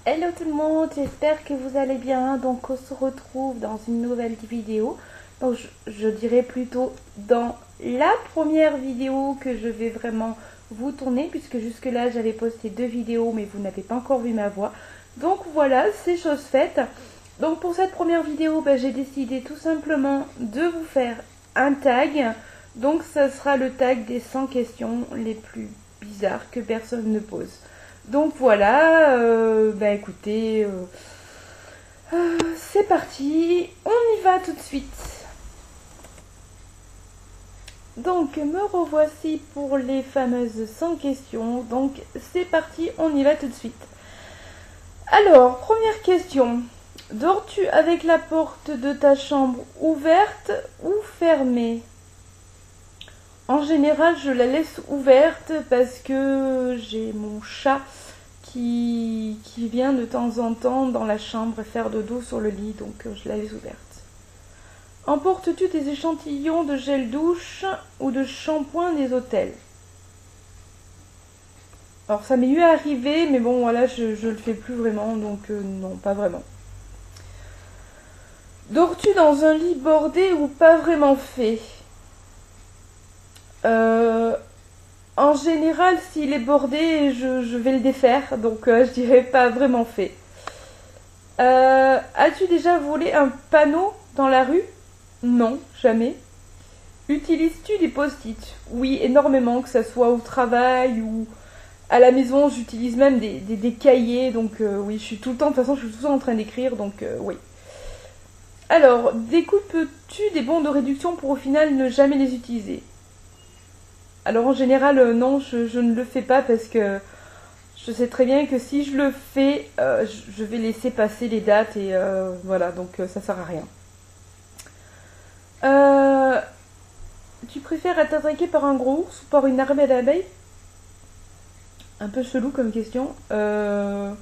Hello tout le monde, j'espère que vous allez bien. Donc on se retrouve dans une nouvelle vidéo. Donc je dirais plutôt dans la première vidéo que je vais vraiment vous tourner, puisque jusque là j'avais posté 2 vidéos mais vous n'avez pas encore vu ma voix. Donc voilà, c'est chose faite. Donc pour cette première vidéo, j'ai décidé tout simplement de vous faire un tag. Donc ça sera le tag des 100 questions les plus bizarres que personne ne pose. Donc voilà, écoutez, c'est parti, on y va tout de suite. Donc me revoici pour les fameuses 100 questions, donc c'est parti, on y va tout de suite. Alors, première question, dors-tu avec la porte de ta chambre ouverte ou fermée ? En général, je la laisse ouverte parce que j'ai mon chat qui vient de temps en temps dans la chambre faire dodo sur le lit, donc je la laisse ouverte. Emportes-tu des échantillons de gel douche ou de shampoing des hôtels ? Alors ça m'est eu arrivé, mais bon voilà, je le fais plus vraiment, donc non, pas vraiment. Dors-tu dans un lit bordé ou pas vraiment fait ? En général, s'il est bordé, je vais le défaire, donc je dirais pas vraiment fait. As-tu déjà volé un panneau dans la rue ? Non, jamais. Utilises-tu des post-it ? Oui, énormément, que ce soit au travail ou à la maison. J'utilise même des cahiers, donc oui, je suis tout le temps, de toute façon, je suis tout le temps en train d'écrire, donc oui. Alors, découpes-tu des bons de réduction pour au final ne jamais les utiliser ? Alors en général, non, je ne le fais pas parce que je sais très bien que si je le fais, je vais laisser passer les dates et voilà, donc ça sert à rien. Tu préfères être attaqué par un gros ours ou par une armée d'abeilles ? Un peu chelou comme question. Par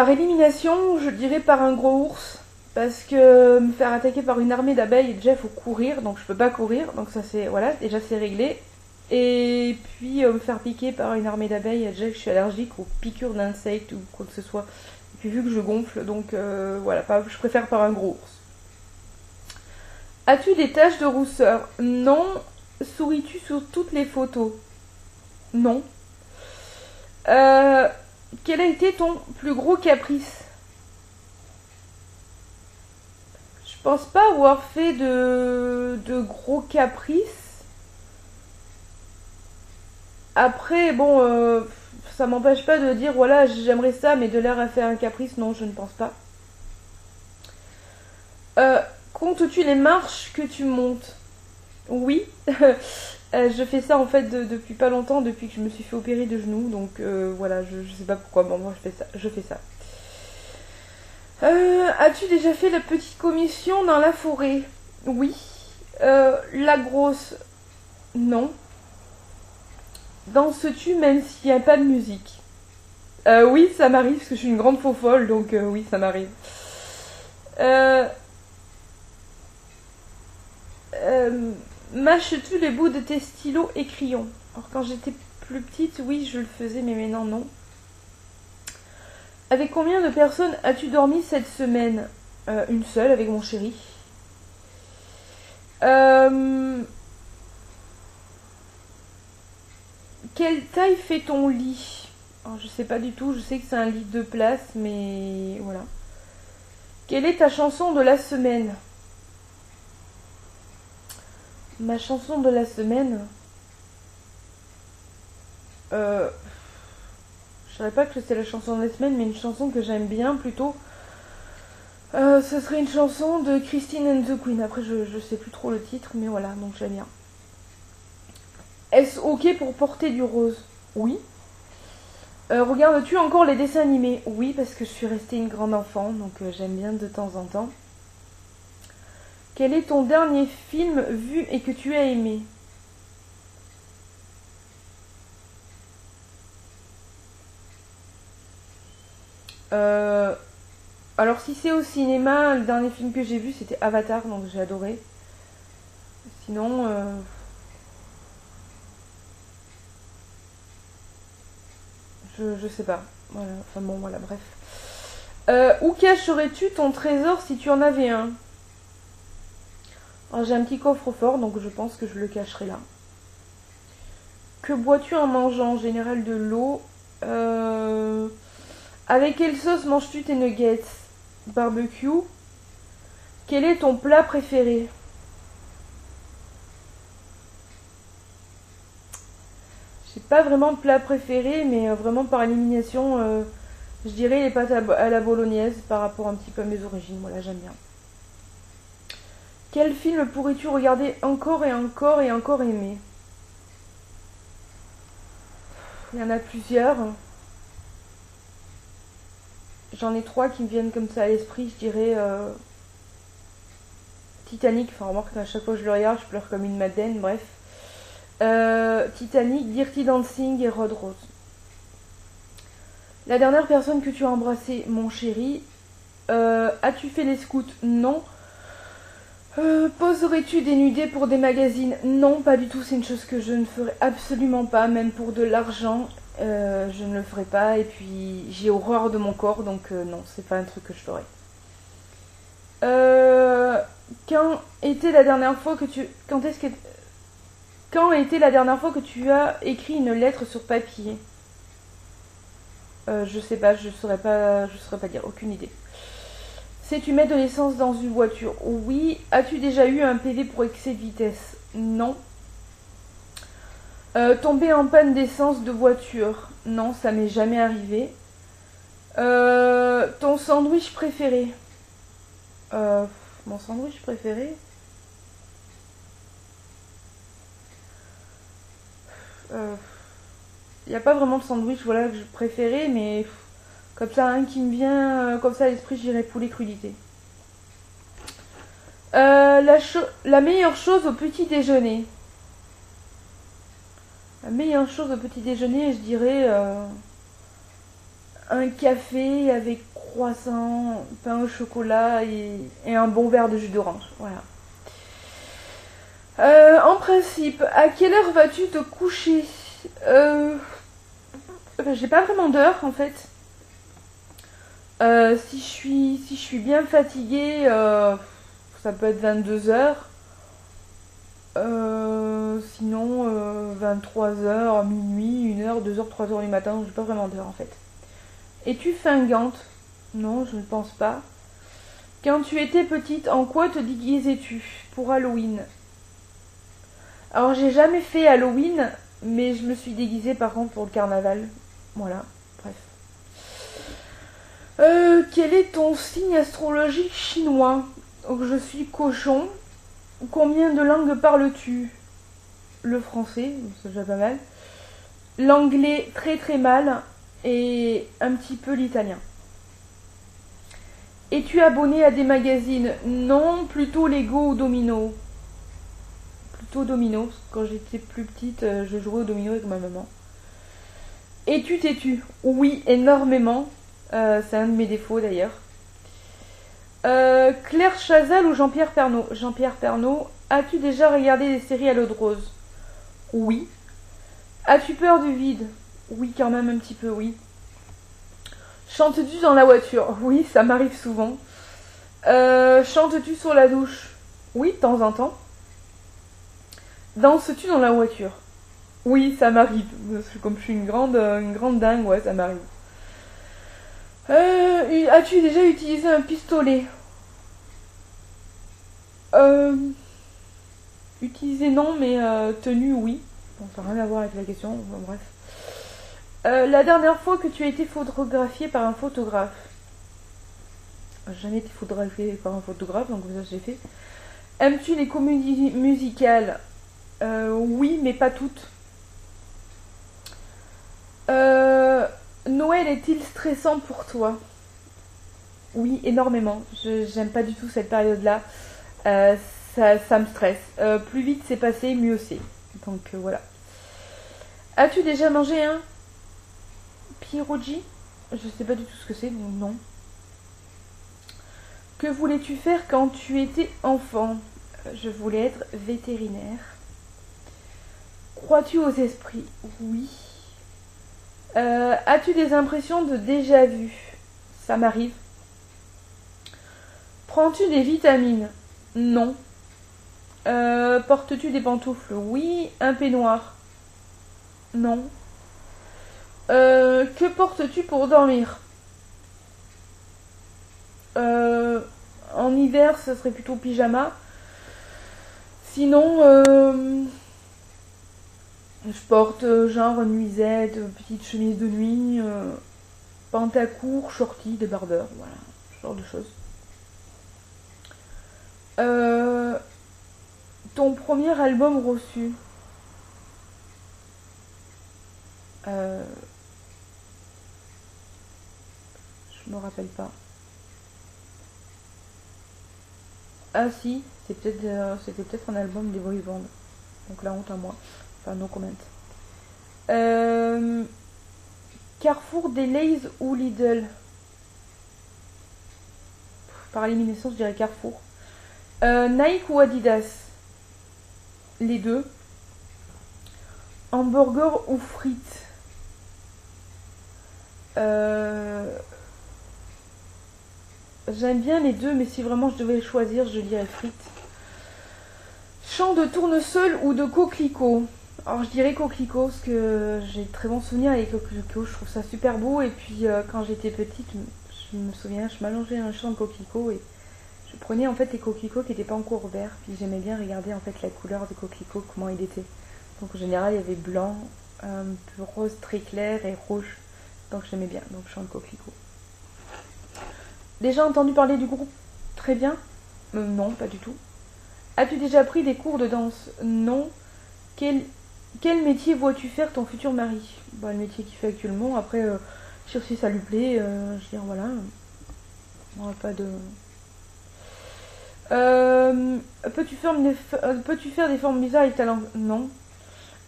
élimination, je dirais par un gros ours. Parce que me faire attaquer par une armée d'abeilles, déjà il faut courir, donc je peux pas courir, donc ça c'est, voilà, déjà c'est réglé. Et puis me faire piquer par une armée d'abeilles, déjà que je suis allergique aux piqûres d'insectes ou quoi que ce soit. Et puis vu que je gonfle, donc voilà, je préfère par un gros ours. As-tu des taches de rousseur ? Non. Souris-tu sur toutes les photos ? Non. Quel a été ton plus gros caprice ? Je pense pas avoir fait de gros caprices. Après, bon, ça m'empêche pas de dire, voilà, j'aimerais ça, mais de l'air à faire un caprice, non, je ne pense pas. Comptes-tu les marches que tu montes ? Oui. Je fais ça en fait depuis pas longtemps, depuis que je me suis fait opérer de genou, donc voilà, je sais pas pourquoi, bon moi je fais ça. As-tu déjà fait la petite commission dans la forêt ? Oui. La grosse ? Non. Danses-tu même s'il n'y a pas de musique ? Oui, ça m'arrive, parce que je suis une grande faux folle, donc oui, ça m'arrive. Mâches-tu les bouts de tes stylos et crayons ? Alors quand j'étais plus petite, oui, je le faisais, mais maintenant, non. Avec combien de personnes as-tu dormi cette semaine ? Une seule, avec mon chéri. Quelle taille fait ton lit ? Alors, je sais pas du tout, je sais que c'est un lit de place, mais voilà. Quelle est ta chanson de la semaine ? Ma chanson de la semaine, je dirais pas que c'est la chanson de la semaine, mais une chanson que j'aime bien plutôt. Ce serait une chanson de Christine and the Queen. Après, je sais plus trop le titre, mais voilà, donc j'aime bien. Est-ce ok pour porter du rose ? Oui. Regardes-tu encore les dessins animés ? Oui, parce que je suis restée une grande enfant, donc j'aime bien de temps en temps. Quel est ton dernier film vu et que tu as aimé ? Alors si c'est au cinéma, le dernier film que j'ai vu c'était Avatar, donc j'ai adoré. Sinon, je sais pas. Voilà, enfin bon, voilà, bref. Où cacherais-tu ton trésor si tu en avais un? Alors j'ai un petit coffre-fort, donc je pense que je le cacherai là. Que bois-tu en mangeant? En général de l'eau. Avec quelle sauce manges-tu tes nuggets? Barbecue. Quel est ton plat préféré? J'ai pas vraiment de plat préféré, mais vraiment par élimination, je dirais les pâtes à la bolognaise par rapport un petit peu à mes origines. Voilà, j'aime bien. Quel film pourrais-tu regarder encore et encore et encore aimer? Il y en a plusieurs. J'en ai 3 qui me viennent comme ça à l'esprit, je dirais Titanic, enfin remarque à chaque fois que je le regarde, je pleure comme une madeleine, bref. Titanic, Dirty Dancing et Road Rose. La dernière personne que tu as embrassée, mon chéri. As-tu fait les scouts? Non. Poserais-tu des nudés pour des magazines? Non, pas du tout, c'est une chose que je ne ferai absolument pas, même pour de l'argent. Je ne le ferai pas, et puis j'ai horreur de mon corps, donc non, c'est pas un truc que je ferai. Quand était la dernière fois que tu... Quand était la dernière fois que tu as écrit une lettre sur papier? Je sais pas, je saurais pas dire, aucune idée. Sais-tu mettre de l'essence dans une voiture? Oui. As-tu déjà eu un PV pour excès de vitesse? Non. Tomber en panne d'essence de voiture? Non, ça m'est jamais arrivé. Ton sandwich préféré? Mon sandwich préféré? Il n'y a pas vraiment de sandwich voilà, que je préférais, mais comme ça, un qui me vient comme ça à l'esprit, je dirais poulet crudité. La meilleure chose au petit déjeuner? La meilleure chose au petit déjeuner, je dirais un café avec croissant, pain au chocolat et un bon verre de jus d'orange. Voilà. En principe, à quelle heure vas-tu te coucher? J'ai pas vraiment d'heure en fait. Si je suis bien fatiguée, ça peut être 22h. Sinon, 23h, minuit, 1h, 2h, 3h du matin, j'ai pas vraiment d'heure en fait. Es-tu fingante? Non, je ne pense pas. Quand tu étais petite, en quoi te déguisais-tu pour Halloween? Alors, j'ai jamais fait Halloween, mais je me suis déguisée par contre pour le carnaval. Voilà, bref. Quel est ton signe astrologique chinois? Donc, je suis cochon. Combien de langues parles-tu? Le français, c'est déjà pas mal. L'anglais, très très mal. Et un petit peu l'italien. Es-tu abonné à des magazines? Non, plutôt Lego ou Domino. Plutôt Domino. Quand j'étais plus petite, je jouais au Domino avec ma maman. Es-tu têtu? Oui, énormément. C'est un de mes défauts d'ailleurs. Claire Chazal ou Jean-Pierre Pernaut? Jean-Pierre Pernaut. As-tu déjà regardé des séries à l'eau de rose? Oui. As-tu peur du vide? Oui, quand même un petit peu, oui. Chantes-tu dans la voiture? Oui, ça m'arrive souvent. Chantes-tu sur la douche? Oui, de temps en temps. Danses-tu dans la voiture? Oui, ça m'arrive. Comme je suis une grande dingue, ouais, ça m'arrive. As-tu déjà utilisé un pistolet? Utilisé non, mais tenu oui. Bon, ça n'a rien à voir avec la question, bon, bref. La dernière fois que tu as été photographié par un photographe? J'ai jamais été photographié par un photographe, donc ça j'ai fait. Aimes-tu les comédies musicales? Oui, mais pas toutes. Noël est-il stressant pour toi? Oui, énormément. J'aime pas du tout cette période-là. Ça me stresse. Plus vite c'est passé, mieux c'est. Donc voilà. As-tu déjà mangé un pierogi? Je sais pas du tout ce que c'est, donc non. Que voulais-tu faire quand tu étais enfant? Je voulais être vétérinaire. Crois-tu aux esprits? Oui. As-tu des impressions de déjà vu? Ça m'arrive. Prends-tu des vitamines? Non. Portes-tu des pantoufles? Oui. Un peignoir? Non. Que portes-tu pour dormir? En hiver, ça serait plutôt pyjama. Sinon, je porte genre nuisette, petite chemise de nuit, pantacourt, shorty, débardeur, voilà, ce genre de choses. Ton premier album reçu? Je me rappelle pas. Ah si, c'était peut-être un album des boy bands. Donc la honte à moi. Enfin, no comment. Carrefour, des Lays ou Lidl? Par élimination, je dirais Carrefour. Nike ou Adidas? Les deux. Hamburger ou frites? J'aime bien les deux, mais si vraiment je devais choisir, je dirais frites. Champ de tournesol ou de coquelicot? Alors je dirais coquelicot parce que j'ai de très bons souvenirs avec coquelicot, je trouve ça super beau. Et puis quand j'étais petite, je me souviens, je m'allongeais dans un champ de coquelicot et je prenais en fait les coquelicots qui n'étaient pas encore verts. Puis j'aimais bien regarder en fait la couleur des coquelicots, comment il était. Donc en général il y avait blanc, un peu rose très clair et rouge. Donc j'aimais bien, donc champ de coquelicot. Déjà entendu parler du groupe Très bien? Non, pas du tout. As-tu déjà pris des cours de danse? Non. Quel métier vois-tu faire ton futur mari? Bah, le métier qu'il fait actuellement. Après, si ça lui plaît, je veux dire, voilà. On n'a pas de... peux-tu faire des formes bizarres avec ta langue? Non.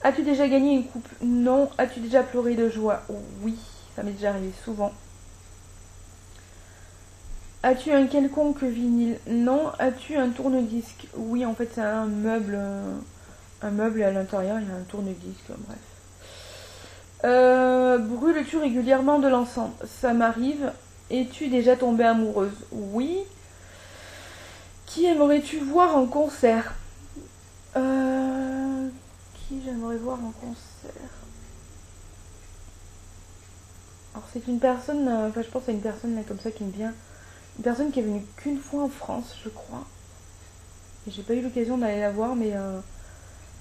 As-tu déjà gagné une coupe? Non. As-tu déjà pleuré de joie? Oui, ça m'est déjà arrivé souvent. As-tu un quelconque vinyle? Non. As-tu un tourne-disque? Oui, en fait, c'est un meuble et à l'intérieur, il y a un tourne-disque, bref. Brûles-tu régulièrement de l'encens? Ça m'arrive. Es-tu déjà tombée amoureuse? Oui. Qui aimerais-tu voir en concert? Qui j'aimerais voir en concert? Alors c'est une personne, je pense à une personne là comme ça qui me vient. Une personne qui est venue qu'une fois en France, je crois. Et j'ai pas eu l'occasion d'aller la voir, mais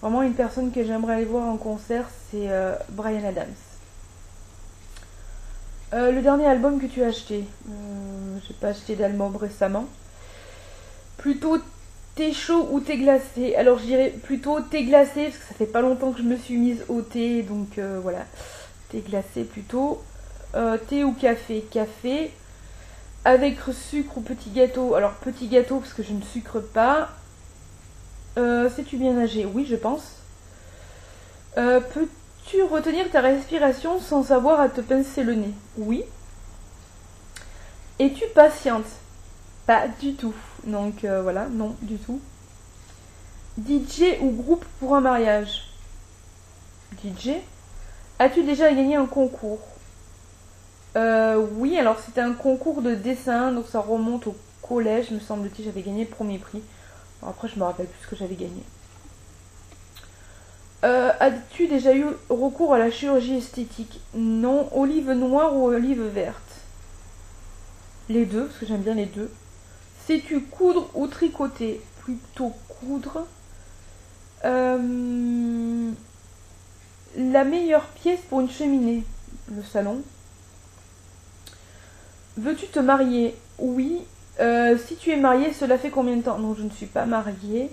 vraiment une personne que j'aimerais aller voir en concert, c'est Bryan Adams. Le dernier album que tu as acheté? J'ai pas acheté d'album récemment. Plutôt thé chaud ou thé glacé? Alors je dirais plutôt thé glacé parce que ça fait pas longtemps que je me suis mise au thé, donc voilà. Thé glacé plutôt. Thé ou café? Café. Avec sucre ou petit gâteau? Alors petit gâteau parce que je ne sucre pas. Sais-tu bien nager? Oui, je pense. Peux-tu retenir ta respiration sans avoir à te pincer le nez? Oui. Es-tu patiente? Pas du tout. Donc voilà, non, du tout. DJ ou groupe pour un mariage? DJ. As-tu déjà gagné un concours? Oui, alors c'était un concours de dessin, donc ça remonte au collège, me semble-t-il, j'avais gagné le premier prix. Bon, après, je me rappelle plus ce que j'avais gagné. As-tu déjà eu recours à la chirurgie esthétique? Non. Olive noire ou olive verte? Les deux, parce que j'aime bien les deux. Sais-tu coudre ou tricoter? Plutôt coudre. La meilleure pièce pour une cheminée? Le salon. Veux-tu te marier? Oui. Si tu es mariée, cela fait combien de temps? Non, je ne suis pas mariée.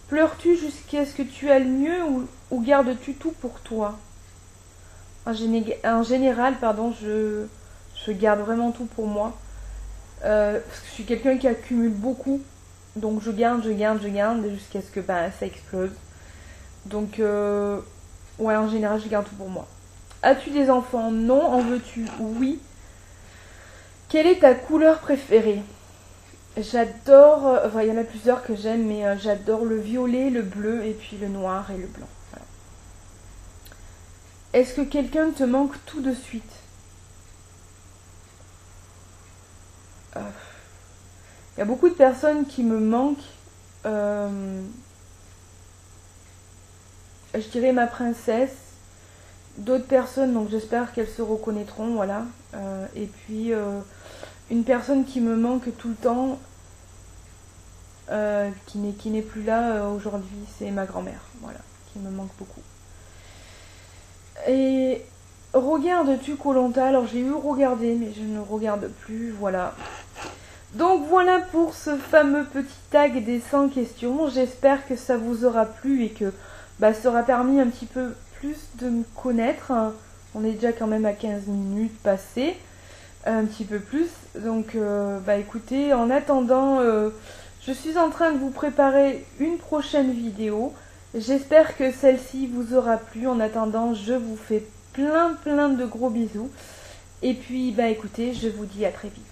Pleures-tu jusqu'à ce que tu ailles mieux ou gardes-tu tout pour toi? En général, pardon, je garde vraiment tout pour moi. Parce que je suis quelqu'un qui accumule beaucoup. Donc je garde jusqu'à ce que ça explose. Donc, ouais, en général, je garde tout pour moi. As-tu des enfants? Non. En veux-tu? Oui. Quelle est ta couleur préférée? J'adore, enfin il y en a plusieurs que j'aime, mais j'adore le violet, le bleu et puis le noir et le blanc. Voilà. Est-ce que quelqu'un te manque tout de suite? Il y a beaucoup de personnes qui me manquent. Je dirais ma princesse. D'autres personnes, donc j'espère qu'elles se reconnaîtront, voilà. Et puis une personne qui me manque tout le temps, qui n'est plus là aujourd'hui, c'est ma grand-mère, voilà, qui me manque beaucoup. Et regardes-tu koh Lanta? Alors j'ai eu regardé, mais je ne regarde plus, voilà. Donc voilà pour ce fameux petit tag des 100 questions. J'espère que ça vous aura plu et que ça aura permis un petit peu plus de me connaître. On est déjà quand même à 15 minutes passées, un petit peu plus. Donc écoutez, en attendant, je suis en train de vous préparer une prochaine vidéo. J'espère que celle-ci vous aura plu. En attendant, je vous fais plein de gros bisous. Et puis écoutez, je vous dis à très vite.